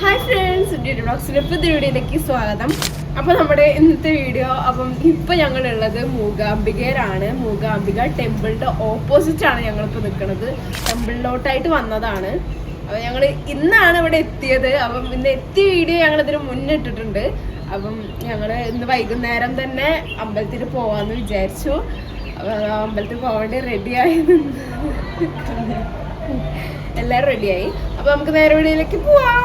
Hi friends, വ്ളോഗ്സിന്റെ പുതിയ വീഡിയോയിലേക്ക് സ്വാഗതം. അപ്പോൾ നമ്മുടെ ഇന്നത്തെ വീഡിയോ ഇപ്പോൾ ഞങ്ങളുള്ളത് മൂകാംബികയിലാണ്. മൂകാംബിക ടെമ്പിളിന്റെ ഓപ്പോസിറ്റ് ആണ് ഞങ്ങളിപ്പോൾ നിൽക്കുന്നത്. ടെമ്പിളിലോട്ടായിട്ട് വന്നതാണ്. അപ്പോൾ ഞങ്ങൾ ഇന്നാണ് ഇവിടെ എത്തിയത്. ഇന്ന് എത്തിയ വീഡിയോ ഞങ്ങൾ ഇതിന് മുന്നിട്ടിട്ടുണ്ട്. ഞങ്ങൾ ഇന്ന് വൈകുന്നേരം തന്നെ അമ്പലത്തിൽ പോവാന്ന് വിചാരിച്ചു. അമ്പലത്തിൽ പോവേണ്ടി റെഡിയായി എല്ലാവരും റെഡിയായി. അപ്പോൾ നമുക്ക് നേരെ വീഡിയോയിലേക്ക് പോവാം.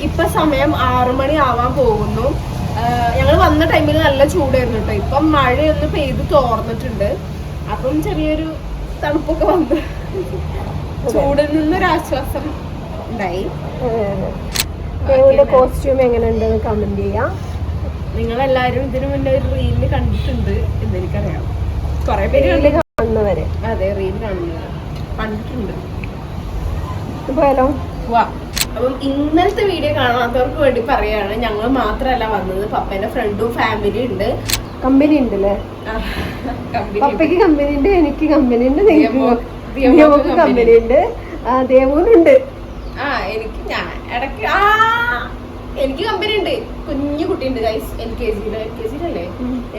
ഇപ്പൊ സമയം 6 മണി ആവാൻ പോകുന്നു. ഞങ്ങൾ വന്ന ടൈമിൽ നല്ല ചൂടായിരുന്നു കേട്ടോ. ഇപ്പം മഴയൊന്ന് പെയ്ത് തോർന്നിട്ടുണ്ട്. ചെറിയൊരു തണുപ്പൊക്കെ വന്നു. ചൂടിൽ നിന്നൊരാശ്വാസം ഉണ്ടായി. കോസ്റ്റ്യൂം എങ്ങനെയുണ്ടെന്ന് കമന്റ് ചെയ്യാം. നിങ്ങളെല്ലാരും ഇതിനു മുന്നേ ഒരു റീലിൽ കണ്ടിട്ടുണ്ട് എന്ന് എനിക്കറിയാം. കുറെ പേര് കാണുന്നവരെ അതെ റീൽ കാണുന്നവര് കണ്ടിട്ടുണ്ട്. പോയാലോ? വാ. ഇന്നലത്തെ വീഡിയോ കാണാത്തവർക്ക് വേണ്ടി പറയാണ്, ഞങ്ങൾ മാത്രല്ല വന്നത്, പപ്പേന്റെ ഫ്രണ്ടും ഫാമിലി ഉണ്ട്. കമ്പനി ഉണ്ടല്ലേ? പപ്പയ്ക്ക് കമ്പനി ഉണ്ട്, എനിക്ക് കമ്പനി ഉണ്ട്, നിങ്ങൾക്ക് കമ്പനി ഉണ്ട്, ദേവൂനുണ്ട്. എനിക്ക് കമ്പനി ഉണ്ട്. കുഞ്ഞു കുട്ടിയുണ്ട് ഗൈസ്. LKG-യിലല്ലേ?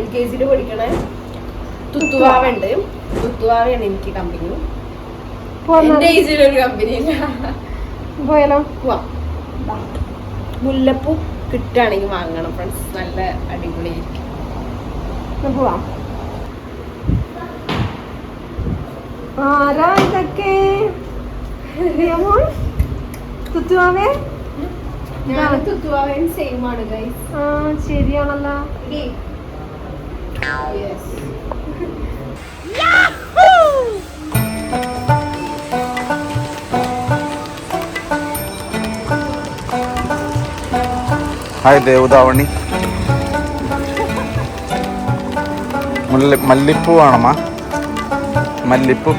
LKG-യിൽ പഠിക്കണേ തുത്തുവാവുണ്ട്. തുത്തുവാവയാണ് എനിക്ക് കമ്പനി. എന്റെ ഏജിലൊരു കമ്പനി ഇല്ല. പോയാലോ? മുല്ലപ്പൂ കിട്ടുകയാണെങ്കിൽ വാങ്ങണം ഫ്രണ്ട്സ്. നല്ല അടിപൊളിയായിരിക്കും. പോവാം. ആരാ ഇതൊക്കെ? തുത്തുവാവേ? തുത്തുവാവയും സെയിം ആണ് ഗൈസ്. ശരിയാണല്ലോ. ഹായ് ദേവതാവണി. മല്ലിപ്പൂ വേണമാ? മല്ലിപ്പൂ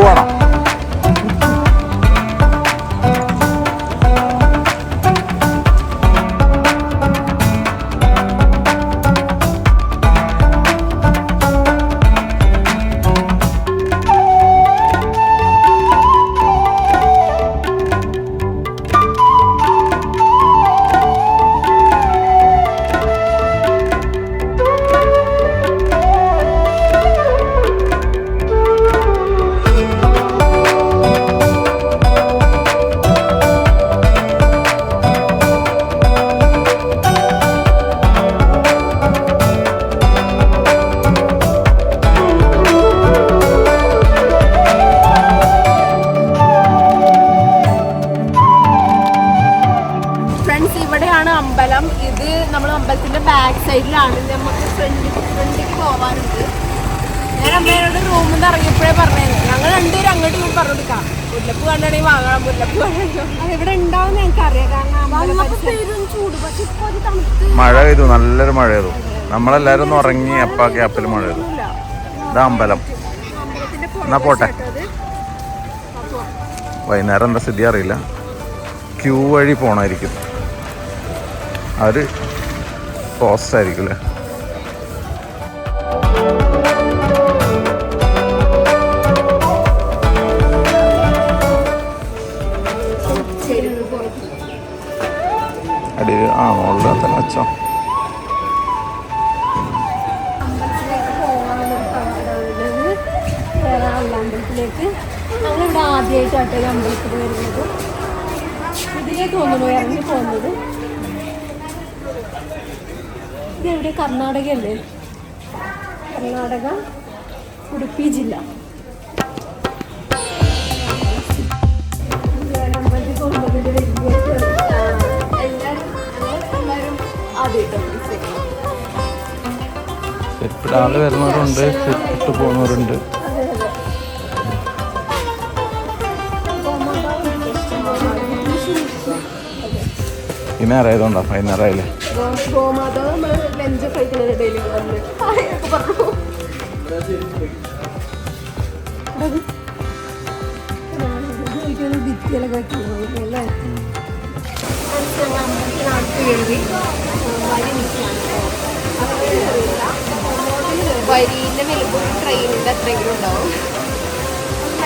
വേണം. അമ്പലം. ഇത് നമ്മൾ അമ്പലത്തിന്റെ ബാക്ക് സൈഡിലാണ്. നമുക്ക് ഫ്രണ്ടിലേക്ക് പോവാനുണ്ട്. ഞാൻ അമ്മയോട് റൂമിൽ നിന്ന് ഇറങ്ങിയപ്പോഴേ പറഞ്ഞത്, ഞങ്ങൾ രണ്ടുപേരും അങ്ങോട്ട് ഇങ്ങോട്ട് പറഞ്ഞു കൊടുക്കാം. മുല്ലപ്പൂ കണ്ടാണെങ്കിൽ വാങ്ങണം. മുല്ലപ്പൂ ഇവിടെ ഉണ്ടാവും ഞങ്ങൾക്കറിയാം. മഴ പെയ്തു, നല്ലൊരു മഴ പെയ്തു. നമ്മളെല്ലാരും ഒന്ന് ഉറങ്ങി. അപ്പ ഗ്യാപ്പിൽ മഴ പെയ്തു. ഇതാ അമ്പലം. എന്നാ പോട്ടെ. വൈകുന്നേരം എന്താ സ്ഥിതി അറിയില്ല. ക്യൂ വഴി പോണായിരിക്കും. അത് പോസ്റ്റ് ആയിരിക്കും അല്ലേ? അടിയിൽ മുകളിൽ തന്നെ വെച്ചോ. അമ്പലത്തിലേക്ക് ഞങ്ങളിവിടെ ആദ്യമായിട്ടാട്ടെ ഈ അമ്പലത്തിൽ വരുന്നത്. ഇതിലേ തോന്നുന്നു ഇറങ്ങി പോകുന്നത്. ഇതെവിടെ? കർണാടക അല്ലേ? കർണാടക, ഉടുപ്പി ജില്ല. ചെരുപ്പിടാതെ വരുന്നവരുണ്ട്, ചെരുപ്പിട്ട് പോകുന്നവരുണ്ട്. ഈ നേരമായതുകൊണ്ടാ? വൈകുന്നേരമായില്ലേ? ഗോമാതാവ് ലഞ്ച് കഴിക്കുന്നതിനിടയിൽ വന്ന് പറഞ്ഞു. ഭിത്തിയിലൊക്കെ വയ്ക്കുന്നല്ലേ? അമ്പലത്തിനകത്ത് കയറി വരി നിൽക്കുകയാണ്. വരീൻ്റെ വലുപ്പം ട്രെയിനിൻ്റെ അത്രയെങ്കിലും ഉണ്ടാവും.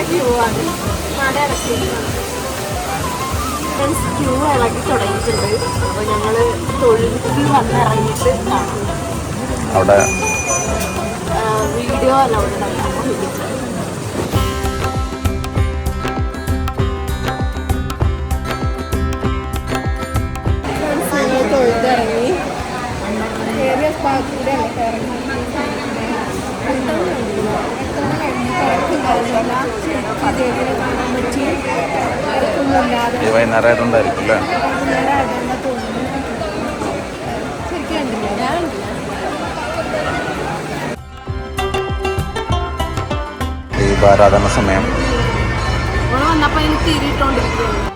ക്യൂ ആണ്. നട അടച്ചിരിക്കുന്നത്. ക്യൂ ഇളകി തുടങ്ങിയിട്ടുണ്ട്. അപ്പോൾ ഞങ്ങൾ തൊഴിൽ വന്നിറങ്ങിയിട്ട് കാണാം. അവിടെ വീഡിയോ അല്ല അവിടെ നടക്കുന്നത്. തൊഴുതിറങ്ങി ഏറിയ ഭാഗത്തൂടെ ഇറങ്ങി ദേവിനെ കാണാൻ പറ്റി. തിരക്കൊന്നുമില്ലാതെ വൈകുന്നേരം ആയതുകൊണ്ടായിരിക്കും അല്ലേ? വൈകുന്നേരം ആയതുകൊണ്ടാ തോന്നുന്നു. ശരിക്കും കണ്ടില്ല, ഞാൻ കണ്ടില്ല. ദീപാരാധന സമയം. ഇവിടെ വന്നപ്പോൾ അതിന് തിരിയിട്ടോണ്ടിരിക്കുകയാണ്.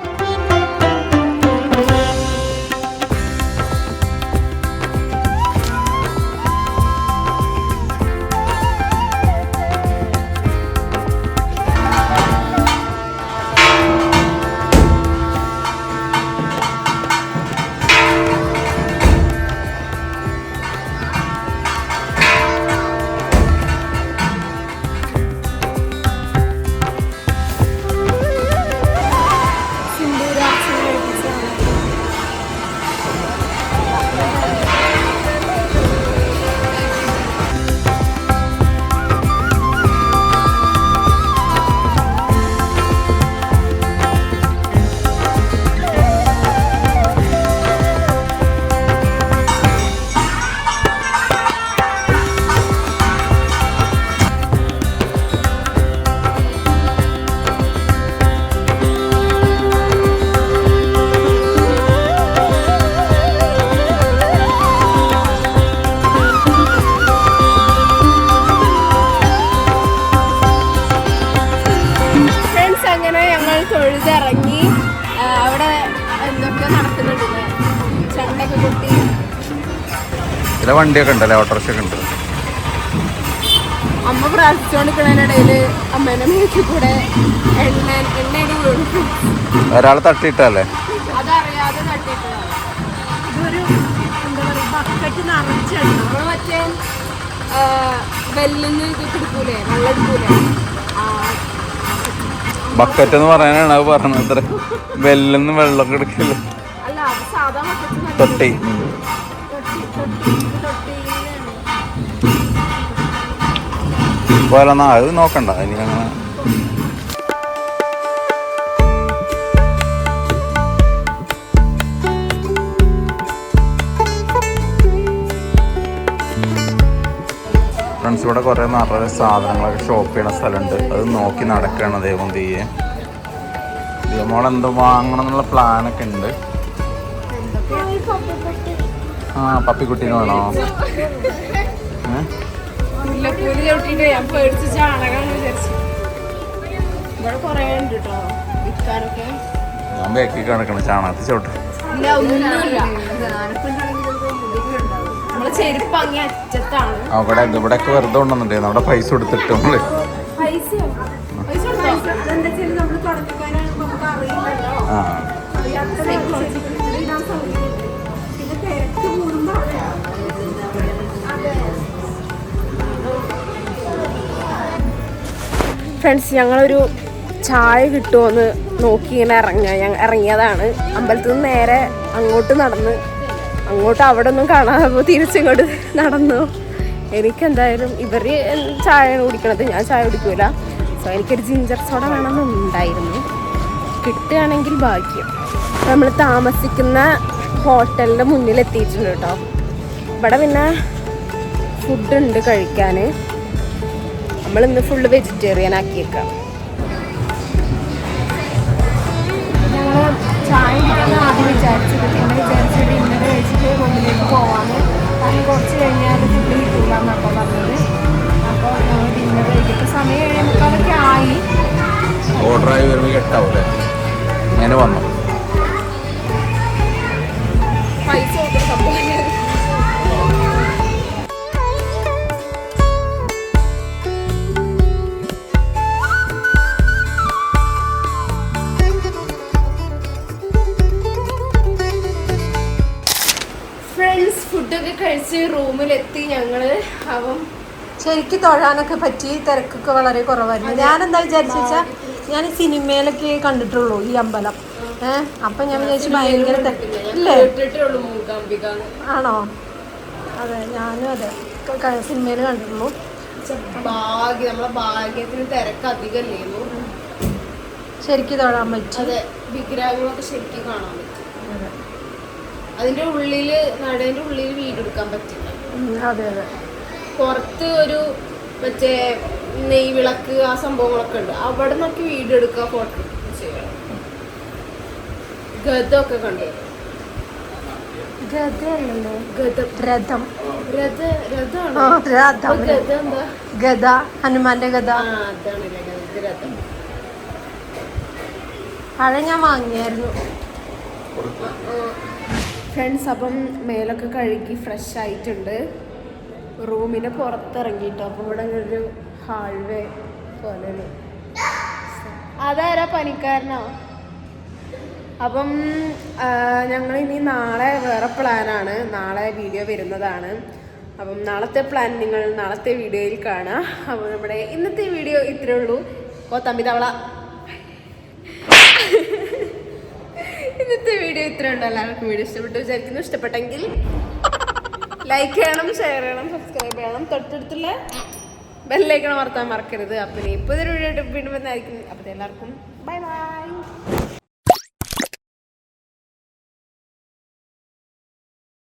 തൊഴുതിറങ്ങി. അവിടെ എന്തൊക്കെ നടക്കുന്നുണ്ട്, ചെണ്ടൊക്കെ കൊട്ടി. ചില വണ്ടിയൊക്കെ ഉണ്ടല്ലേ, ഓട്ടോറിക്ഷ ഒക്കെ ഉണ്ട്. അമ്മ പ്രാർത്ഥിച്ചുകൊണ്ടിരിക്കുന്നതിനിടയിൽ അമ്മേനെ വീട്ടിൽ കൂടെ എണ്ണയുടെ വീണു. ഒരാൾ തട്ടിയിട്ടല്ലേ? അതറിയാതെ തട്ടിയിട്ടതാണ്. ഇതൊരു എന്താ പറയുക, ബക്കറ്റ് നിറച്ചാണ്. നമ്മൾ മറ്റേ വെല്ലിന്ന് ഇതൊക്കെ എടുക്കൂലേ, വെള്ളം എടുക്കൂലേ, ബക്കറ്റ് എന്ന് പറയാനാണ് അത് പറഞ്ഞത്. വെല്ലെന്ന് വെള്ളമൊക്കെ എടുക്കില്ല. അല്ല അത് സാധാ ബക്കറ്റ്. തൊട്ടി പോലെ അത് നോക്കണ്ട ഇനി അങ്ങനെ. ഫ്രണ്ട്സ്, ഇവിടെ കുറേ നിറയെ സാധനങ്ങളൊക്കെ ഷോപ്പ് ചെയ്യണ സ്ഥലമുണ്ട്. അത് നോക്കി നടക്കുകയാണ് ദൈവം തീയെ. ദൈവമോളെന്തോ വാങ്ങണം എന്നുള്ള പ്ലാനൊക്കെ ഉണ്ട്. ആ, പപ്പിക്കുട്ടീനെ വേണോ? മുല്ലപ്പൂല് ചവിട്ടിട്ട് ഞാൻ പേടിച്ച് ചാണകം വിചാരിച്ചു. ഇവിടെ കുറേ ഉണ്ട് കേട്ടോ വിൽക്കാനൊക്കെ. ഞാൻ ബേക്കി കിടക്കണം ചാണകത്തിൽ ചവിട്ട്. ഇല്ല, ഒന്നുമില്ല. നമ്മള് ചെരുപ്പ് അങ്ങി അറ്റത്താണ്. അവിടെ ഇവിടെയൊക്കെ വെറുതെ ഉണ്ടെന്നുണ്ടായിരുന്നു. അവിടെ പൈസ കൊടുത്തിട്ട് നമ്മള് ആ ഫ്രണ്ട്സ്, ഞങ്ങളൊരു ചായ കിട്ടുമോയെന്ന് നോക്കി ഇങ്ങനെ ഇറങ്ങിയതാണ്. അമ്പലത്തിൽ നിന്ന് നേരെ അങ്ങോട്ട് നടന്ന് അങ്ങോട്ട് അവിടെ ഒന്നും കാണാതെ തിരിച്ചിങ്ങോട്ട് നടന്നു. എനിക്കെന്തായാലും ഇവർ ചായ കുടിക്കണത്, ഞാൻ ചായ കുടിക്കൂല. സോ എനിക്കൊരു ജിഞ്ചർ സോഡ വേണമെന്നുണ്ടായിരുന്നു. കിട്ടുകയാണെങ്കിൽ ഭാഗ്യം. നമ്മൾ താമസിക്കുന്ന ഹോട്ടലിൻ്റെ മുന്നിലെത്തിയിട്ടുണ്ട് കേട്ടോ. ഇവിടെ പിന്നെ ഫുഡുണ്ട് കഴിക്കാൻ. നമ്മളിന്ന് ഫുള്ള് വെജിറ്റേറിയൻ ആക്കിയേക്കാം. ഞങ്ങൾ ചായ കുടിക്കാൻ ആദ്യം വിചാരിച്ചത് ഡിന്നർ കഴിച്ചിട്ട് റൂമിലേക്ക് പോവാന്ന്. കാരണം കുറച്ച് കഴിഞ്ഞാൽ ഫുഡ് കിട്ടില്ല എന്നൊക്കെ പറഞ്ഞത്. അപ്പോൾ ഞങ്ങൾ ഡിന്നർ കഴിച്ചിട്ട് സമയം 7:45 ആയി. ഓർഡറായി വരുമ്പോൾ 8 ആവൂലേ? അങ്ങനെ വന്നു. പൈസ കൊടുക്കുന്ന സംഭവം. ഫുഡൊക്കെ കഴിച്ച് റൂമിലെത്തി ഞങ്ങള്. അപ്പം ശരിക്കും തൊഴാനൊക്കെ പറ്റി, തിരക്കൊക്കെ വളരെ കുറവായിരുന്നു. ഞാനെന്താ വിചാരിച്ചാ, ഞാൻ സിനിമയിലൊക്കെ കണ്ടിട്ടുള്ളൂ ഈ അമ്പലം. അപ്പൊ ഞാൻ വിചാരിച്ചു ഭയങ്കര ഇല്ലേ? ആണോ? അതെ, ഞാനും അതെ സിനിമയിൽ കണ്ടിട്ടുള്ളൂ. നമ്മളെ ഭാഗ്യത്തിന് തിരക്ക് അധികമല്ലേന്നു. ശരിക്കും തൊഴാൻ പറ്റും. അതെ, വിഗ്രഹങ്ങളൊക്കെ ശരിക്കും കാണാൻ പറ്റും. അതിന്റെ ഉള്ളില് നടേന്റെ ഉള്ളില് വീടെടുക്കാൻ പറ്റില്ല. അതെ അതെ. പുറത്ത് ഒരു മറ്റേ നെയ്വിളക്ക് ആ സംഭവങ്ങളൊക്കെ ഉണ്ട്, അവിടെ നിന്നൊക്കെ വീഡിയോ എടുക്കുക, ഫോട്ടോ ചെയ്യണം. ഗതൊക്കെ കണ്ടു. ഗദ, ഹനുമാന്റെ ഗദ. രഥം പഴ ഞാൻ വാങ്ങിയായിരുന്നു. ഫ്രണ്ട്സ്, അപ്പം മേലൊക്കെ കഴുകി ഫ്രഷ് ആയിട്ടുണ്ട്. റൂമിന് പുറത്തിറങ്ങിട്ടോ. അപ്പം ഇവിടെ ഒരു ഹാൾവേ പോലെ. അതാരാ പനിക്കാരനോ? അപ്പം ഞങ്ങൾ ഇനി നാളെ വേറെ പ്ലാനാണ്. നാളെ വീഡിയോ വരുന്നതാണ്. അപ്പം നാളത്തെ പ്ലാൻ നിങ്ങൾ നാളത്തെ വീഡിയോയിൽ കാണാം. അപ്പോൾ നമ്മുടെ ഇന്നത്തെ വീഡിയോ ഇത്രയേ ഉള്ളൂ. തമ്പി തവള, ഇന്നത്തെ വീഡിയോ ഇത്രയേ ഉള്ളൂ. എല്ലാവർക്കും വീഡിയോ ഇഷ്ടപ്പെട്ടു വിചാരിക്കുന്നു. ഇഷ്ടപ്പെട്ടെങ്കിൽ ലൈക്ക് ചെയ്യണം, ഷെയർ ചെയ്യണം, സബ്സ്ക്രൈബ് ചെയ്യണം. തൊട്ടടുത്തുള്ള ബെല്ലൈക്കൺ അമർത്താൻ മറക്കരുത്. അപ്പം ഇനി ഇപ്പോൾ ഒരു വീഡിയോ വീണ്ടും വന്നായിരിക്കും. അപ്പോൾ എല്ലാവർക്കും ബൈ ബൈ.